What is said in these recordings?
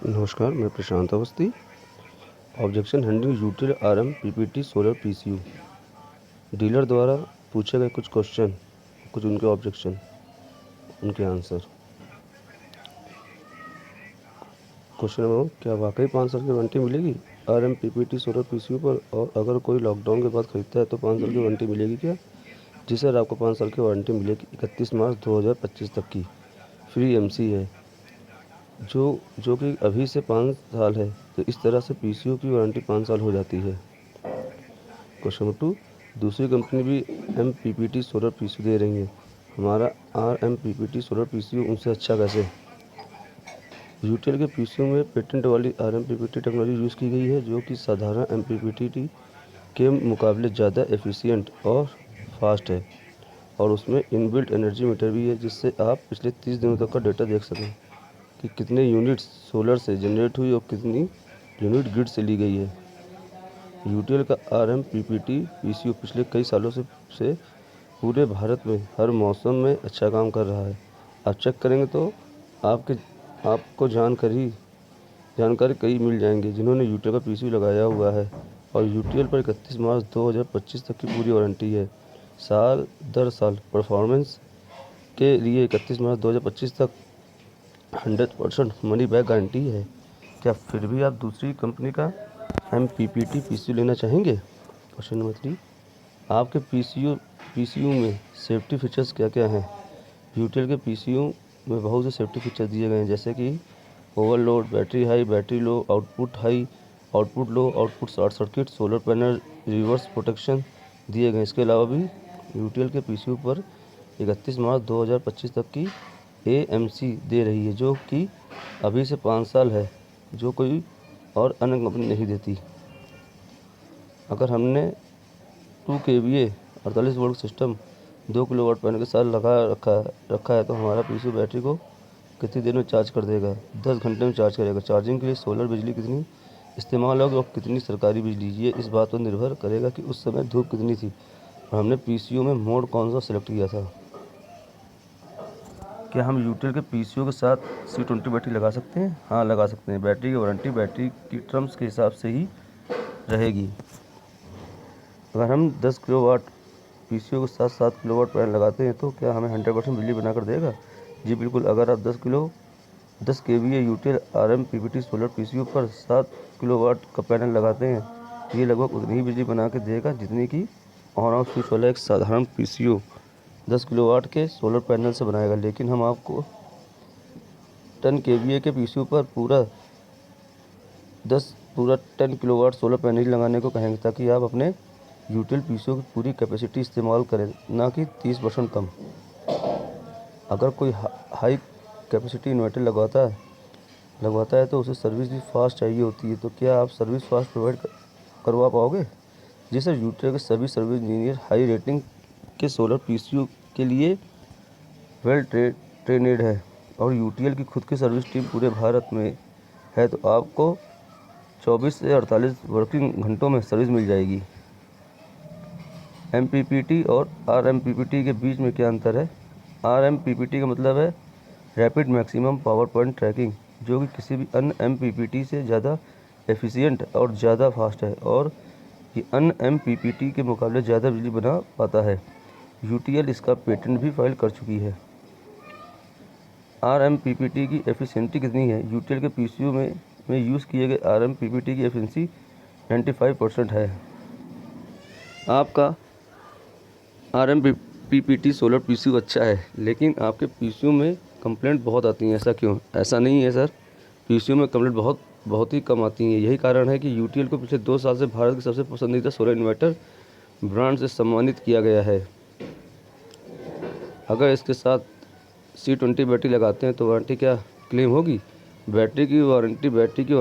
नमस्कार, मैं Prashant Awasthi. Objection handling UTL RM PPT solar PCU. Dealer द्वारा पूछे गए कुछ क्वेश्चन, कुछ उनके ऑब्जेक्शन, उनके आंसर। क्वेश्चन नंबर 1, क्या वाकई 5 साल की वारंटी मिलेगी आरएम पीपीटी सोलर पीसीयू पर? और अगर कोई लॉकडाउन के बाद खरीदता है तो 5 साल की वारंटी मिलेगी क्या? जी सर, आपको 5 साल की वारंटी मिलेगी 31 मार्च 2025 तक की। फ्री एमसी है जो कि अभी से 5 साल है, तो इस तरह से पीसीयू की वारंटी 5 साल हो जाती है। क्वेश्चन नंबर 2, दूसरी कंपनी भी एम पीपीटी सोलर पीसीयू दे रही है, हमारा R M PPT solar PCU उनसे अच्छा कैसे? यूटीएल के पीसीयू में पेटेंट वाली R M PPT technology use की गई है, जो कि साधारण एम पीपीटी के मुकाबले ज़्यादा एफिशिएंट और फास्ट है, और उसमें इनबिल्ट एनर्जी मीटर भी है, जिससे आप पिछले 30 दिनों तक का डेटा देख सकें कि कितने यूनिट्स सोलर से जनरेट हुई और कितनी यूनिट ग्रिड से ली गई है। यूटीएल का आरएम पीपीटी पीसीयू पिछले कई सालों से पूरे भारत में हर मौसम में अच्छा काम कर रहा है। आप चेक करेंगे तो आपको जानकारी कई मिल जाएंगे जिन्होंने यूटीएल का पीसीयू लगाया हुआ है, और यूटीएल पर 31 मार्च 2025 तक की पूरी वारंटी है। साल दर साल परफॉर्मेंस के लिए 31 मार्च 2025 तक 100% मनी बैक गारंटी है। क्या फिर भी आप दूसरी कंपनी का एम पीपीटी पीसीयू लेना चाहेंगे? क्वेश्चन नंबर 3, आपके पीसीयू में सेफ्टी फीचर्स क्या क्या हैं? यूटीएल के पीसीयू में बहुत से सेफ्टी फीचर्स दिए गए हैं, जैसे कि overload, battery high, battery low, output high, output low, output short circuit, solar panel reverse protection दिए गए। इसके अलावा भी यूटीएल के पीसीयू पर 31 मार्च 2025 तक की एएमसी दे रही है, जो कि अभी से 5 साल है, जो कोई और अन्य कंपनी नहीं देती। अगर हमने 2 kVA 48 volt system 2 kilowatt panel के साथ लगा रखा है तो हमारा पीसीयू बैटरी को कितनी देर में चार्ज कर देगा? 10 घंटे में चार्ज करेगा। चार्जिंग के लिए सोलर बिजली कितनी इस्तेमाल होगी और कितनी सरकारी बिजली? ये इस बात पर निर्भर करेगा कि उस समय धूप कितनी थी और हमने पीसीयू में मोड कौन सा सेलेक्ट किया था। क्या हम यूटीएल के पीसीयू के साथ C20 बैटरी लगा सकते हैं? हाँ, लगा सकते हैं। बैटरी की वारंटी बैटरी की टर्म्स के हिसाब से ही रहेगी। अगर हम 10 किलोवाट पीसीयू के साथ 7 किलोवाट पैनल लगाते हैं तो क्या हमें 100% बिजली बनाकर देगा? जी बिल्कुल। अगर आप 10 KVA UTL RM PPT solar PCU पर 7 किलोवाट का पैनल लगाते हैं तो ये लगभग उतनी ही बिजली बना के देगा जितनी कि ऑन ऑफ स्विच वाला एक साधारण पीसीयू 10 किलोवाट के सोलर पैनल से बनाएगा। लेकिन हम आपको 10 केवीए के पीसीयू पर पूरा 10 किलोवाट सोलर पैनल लगाने को कहेंगे, ताकि आप अपने यूटीएल पीसीयू की पूरी कैपेसिटी इस्तेमाल करें, ना कि 30% कम। अगर कोई हाई कैपेसिटी इन्वर्टर लगवाता है तो उसे सर्विस भी फास्ट चाहिए होती है, तो क्या आप सर्विस फास्ट प्रोवाइड करवा पाओगे? जी सर, यूटीएल के सभी सर्विस इंजीनियर हाई रेटिंग के सोलर पीसीयू के लिए वेल ट्रेनेड है, और यूटीएल की खुद की सर्विस टीम पूरे भारत में है, तो आपको 24 से 48 वर्किंग घंटों में सर्विस मिल जाएगी। एमपीपीटी और आरएमपीपीटी के बीच में क्या अंतर है? आरएमपीपीटी का मतलब है rapid maximum power point tracking, जो कि किसी भी अन्य एमपीपीटी से ज़्यादा एफिशिएंट और ज़्यादा फास्ट है, और ये अन्य एमपीपीटी के मुकाबले ज़्यादा बिजली बना पाता है। यूटीएल इसका पेटेंट भी फाइल कर चुकी है। आरएमपीपीटी की एफिशिएंसी कितनी है? यूटीएल के पीसीयू में यूज़ किए गए आरएमपीपीटी की एफिशिएंसी 95% है। आपका आरएमपीपीटी सोलर पीसीयू अच्छा है, लेकिन आपके पीसीयू में कंप्लेंट बहुत आती हैं, ऐसा क्यों? ऐसा नहीं है सर, पीसीयू में कंप्लेंट बहुत ही कम आती हैं। यही कारण है कि यूटीएल को पिछले 2 साल से भारत के सबसे पसंदीदा सोलर इन्वर्टर ब्रांड से सम्मानित किया गया है। अगर इसके साथ C20 बैटरी लगाते हैं तो वारंटी क्या क्लेम होगी? बैटरी की वारंटी बैटरी की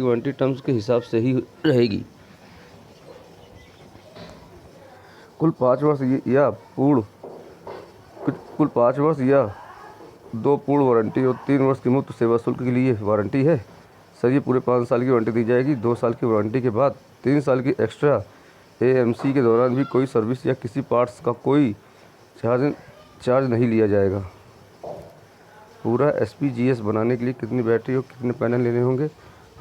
वारंटी टर्म्स के हिसाब से ही रहेगी। कुल 5 वर्ष या कुल 5 वर्ष या 2 पूर्ण वारंटी और 3 वर्ष की मुफ्त सेवा शुल्क के लिए वारंटी है। सर, ये पूरे 5 साल की वारंटी दी जाएगी। 2 साल की वारंटी के बाद 3 साल की एक्स्ट्रा एएमसी के दौरान भी कोई सर्विस या किसी पार्ट्स का कोई चार्ज नहीं लिया जाएगा। पूरा SPGS बनाने के लिए कितनी बैटरी और कितने पैनल लेने होंगे?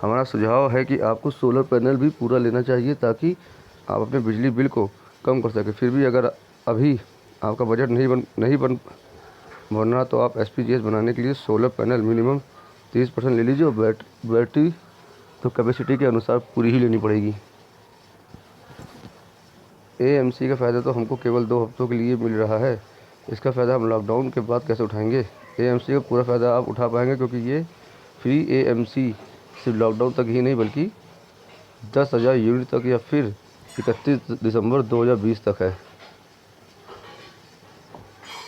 हमारा सुझाव है कि आपको सोलर पैनल भी पूरा लेना चाहिए ताकि आप अपने बिजली बिल को कम कर सकें। फिर भी अगर अभी आपका बजट नहीं बन रहा तो आप SPGS बनाने के लिए सोलर पैनल मिनिमम 30% ले लीजिए और बैटरी तो कैपेसिटी के अनुसार पूरी ही लेनी पड़ेगी। AMC का फ़ायदा तो हमको केवल 2 हफ्तों के लिए मिल रहा है। इसका फ़ायदा हम लॉकडाउन के बाद कैसे उठाएंगे? AMC का पूरा फ़ायदा आप उठा पाएंगे क्योंकि ये फ्री AMC सिर्फ लॉकडाउन तक ही नहीं बल्कि 10,000 यूनिट तक या फिर 31 दिसंबर 2020 तक है।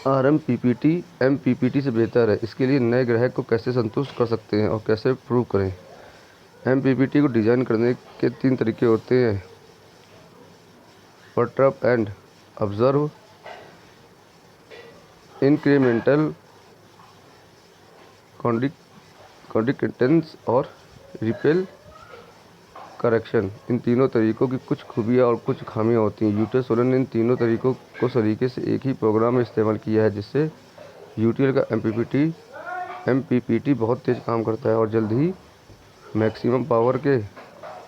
RMPPT MPPT से बेहतर है। इसके लिए नए ग्राहक को कैसे संतुष्ट कर सकते हैं और कैसे प्रूव करें? MPPT को डिज़ाइन करने के 3 तरीके होते हैं: परटर्ब एंड ऑब्जर्व, इंक्रीमेंटल कॉन्डिकेटेंस और रिपेल करेक्शन। इन तीनों तरीकों की कुछ खूबियाँ और कुछ खामियाँ होती हैं। यूटीएल सोलर ने इन तीनों तरीकों को सलीके से एक ही प्रोग्राम में इस्तेमाल किया है, जिससे यूटीएल का MPPT बहुत तेज़ काम करता है और जल्द ही मैक्सिमम पावर के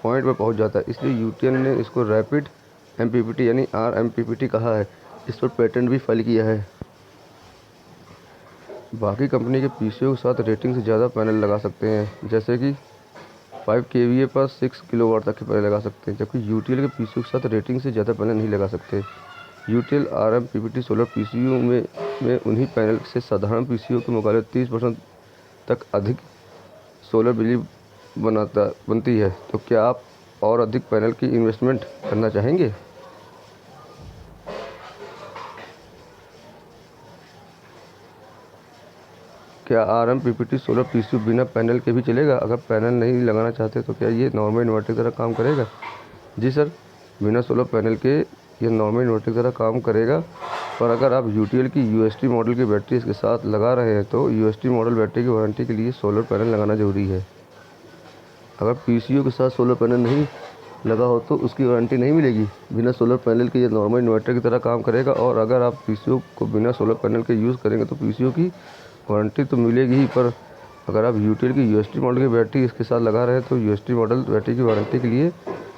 पॉइंट पर पहुंच जाता है। इसलिए यूटीएल ने इसको रैपिड MPPT यानी RMPPT कहा है। इस पर पेटेंट भी फाइल किया है। बाकी कंपनी के पीसीओ के साथ रेटिंग से ज़्यादा पैनल लगा सकते हैं, जैसे कि 5 kVA पर 6 किलोवाट तक के पैनल लगा सकते हैं, जबकि यूटीएल के पीसीओ के साथ रेटिंग से ज़्यादा पैनल नहीं लगा सकते। यूटीएल RMPPT सोलर पीसीओ में उन्हीं पैनल से साधारण पीसीओ के मुकाबले 30% तक अधिक सोलर बिजली बनती है। तो क्या आप और अधिक पैनल की इन्वेस्टमेंट करना चाहेंगे? क्या RMPPT सोलर पीसीओ बिना पैनल के भी चलेगा? अगर पैनल नहीं लगाना चाहते तो क्या ये नॉर्मल इन्वर्टर की तरह काम करेगा? जी सर, बिना सोलर पैनल के ये नॉर्मल इन्वर्टर की तरह काम करेगा, पर अगर आप यूटीएल की UST मॉडल की बैटरी इसके साथ लगा रहे हैं तो UST मॉडल बैटरी की वारंटी के लिए सोलर पैनल लगाना ज़रूरी है। अगर पीसीओ के साथ सोलर पैनल नहीं लगा हो तो उसकी वारंटी नहीं मिलेगी। बिना सोलर पैनल के ये नॉर्मल इन्वर्टर की तरह काम करेगा, और अगर आप पीसीओ को बिना सोलर पैनल के यूज़ करेंगे तो पीसीओ की वारंटी तो मिलेगी ही, पर अगर आप यूटीएल की UST मॉडल की बैटरी इसके साथ लगा रहे हैं तो UST मॉडल बैटरी की वारंटी के लिए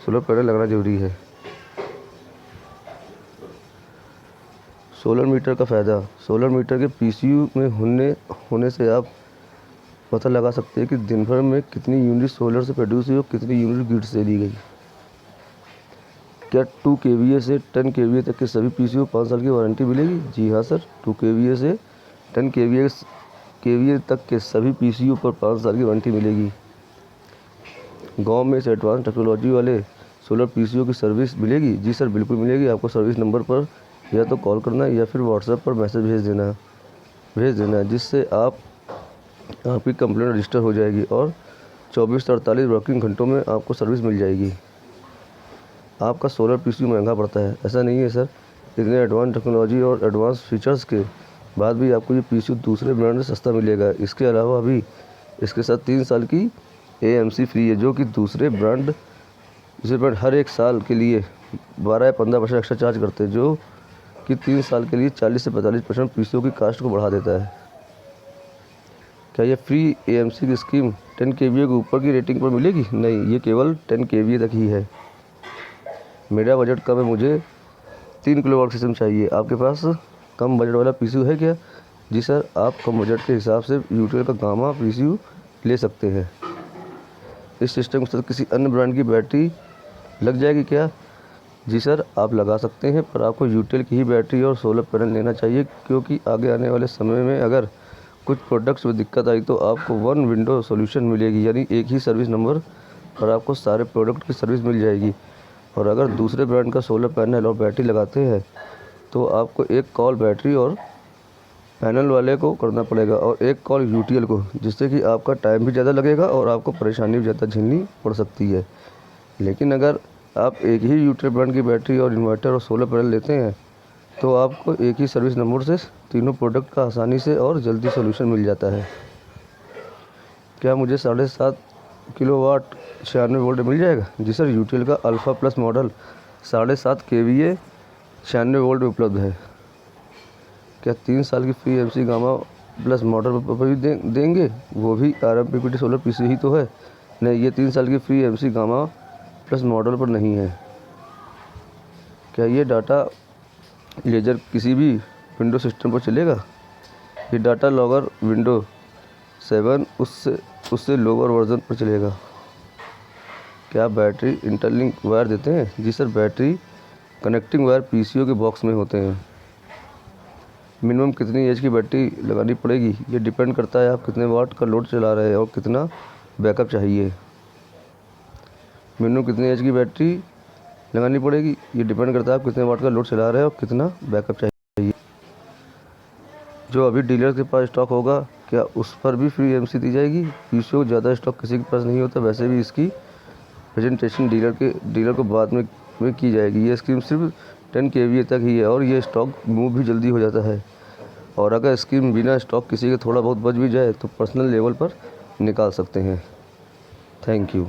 सोलर पैनल लगाना ज़रूरी है। सोलर मीटर का फ़ायदा। सोलर मीटर के पीसीयू में होने से आप पता लगा सकते हैं कि दिन भर में कितनी यूनिट सोलर से प्रोड्यूस हुई और कितनी यूनिट ग्रिड से ली गई। क्या 2 kVA से 10 kVA तक के सभी पीसीयू 5 साल की वारंटी मिलेगी? जी हाँ सर, 2 kVA से 10 kVA तक के सभी पीसीयू पर 5 साल की वारंटी मिलेगी। गांव में इस एडवांस टेक्नोलॉजी वाले सोलर पीसीयू की सर्विस मिलेगी? जी सर, बिल्कुल मिलेगी। आपको सर्विस नंबर पर या तो कॉल करना है या फिर व्हाट्सएप पर मैसेज भेज देना है, जिससे आपकी कंप्लेंट रजिस्टर हो जाएगी और 24 से 48 वर्किंग घंटों में आपको सर्विस मिल जाएगी। आपका सोलर पीसीयू महंगा पड़ता है? ऐसा नहीं है सर, इतने एडवांस टेक्नोलॉजी और एडवांस फीचर्स के बाद भी आपको ये पीसीयू दूसरे ब्रांड से सस्ता मिलेगा। इसके अलावा भी इसके साथ 3 साल की AMC फ्री है, जो कि दूसरे ब्रांड हर एक साल के लिए 12 या 15% एक्स्ट्रा चार्ज करते हैं, जो कि 3 साल के लिए 40 से 45% पीसीयू की कास्ट को बढ़ा देता है। क्या ये फ्री AMC की स्कीम 10 kVA के ऊपर की रेटिंग पर मिलेगी? नहीं, ये केवल 10 kVA तक ही है। मेरा बजट कम है, मुझे 3 किलोवाट सिस्टम चाहिए। आपके पास कम बजट वाला पीसीयू है क्या? जी सर, आप कम बजट के हिसाब से यूटीएल का गामा पीसीयू ले सकते हैं। इस सिस्टम के साथ किसी अन्य ब्रांड की बैटरी लग जाएगी क्या? जी सर, आप लगा सकते हैं, पर आपको यूटीएल की ही बैटरी और सोलर पैनल लेना चाहिए, क्योंकि आगे आने वाले समय में अगर कुछ प्रोडक्ट्स में दिक्कत आई तो आपको वन विंडो सॉल्यूशन मिलेगी, यानी एक ही सर्विस नंबर पर आपको सारे प्रोडक्ट की सर्विस मिल जाएगी। और अगर दूसरे ब्रांड का सोलर पैनल और बैटरी लगाते हैं तो आपको एक कॉल बैटरी और पैनल वाले को करना पड़ेगा और एक कॉल यूटीएल को, जिससे कि आपका टाइम भी ज़्यादा लगेगा और आपको परेशानी भी ज़्यादा झेलनी पड़ सकती है। लेकिन अगर आप एक ही यूटीएल ब्रांड की बैटरी और इन्वर्टर और सोलर पैनल लेते हैं तो आपको एक ही सर्विस नंबर से तीनों प्रोडक्ट का आसानी से और जल्दी सोल्यूशन मिल जाता है। क्या मुझे 7.5 किलोवाट 96 वोल्ट मिल जाएगा? जी सर, यूटीएल का alpha plus model 7.5 kVA 96 volt में उपलब्ध है। क्या 3 साल की free AMC gamma plus model पर भी देंगे, वो भी RMPPT 16 PC ही तो है। नहीं, ये 3 साल की free MC gamma plus model पर नहीं है। क्या ये डाटा लेजर किसी भी विंडो सिस्टम पर चलेगा? ये डाटा लॉगर विंडो 7 उससे लोअर वर्जन पर चलेगा। क्या बैटरी इंटरलिंक वायर देते हैं? जी sir, battery connecting wire PCO के बॉक्स में होते हैं। मिनिमम कितनी एच की बैटरी लगानी पड़ेगी? ये डिपेंड करता है आप कितने वाट का लोड चला रहे हैं और कितना बैकअप चाहिए। मिनिमम कितनी एच की बैटरी लगानी पड़ेगी? ये डिपेंड करता है आप कितने वाट का लोड चला रहे हैं और कितना बैकअप चाहिए। जो अभी डीलर के पास स्टॉक होगा, क्या उस पर भी फ्री MC दी जाएगी? PCO को ज़्यादा स्टॉक किसी के पास नहीं होता, वैसे भी इसकी प्रेजेंटेशन डीलर को बाद में की जाएगी। ये स्कीम सिर्फ 10 kVA तक ही है और ये स्टॉक मूव भी जल्दी हो जाता है। और अगर स्कीम बिना स्टॉक किसी के थोड़ा बहुत बच भी जाए तो पर्सनल लेवल पर निकाल सकते हैं। Thank you.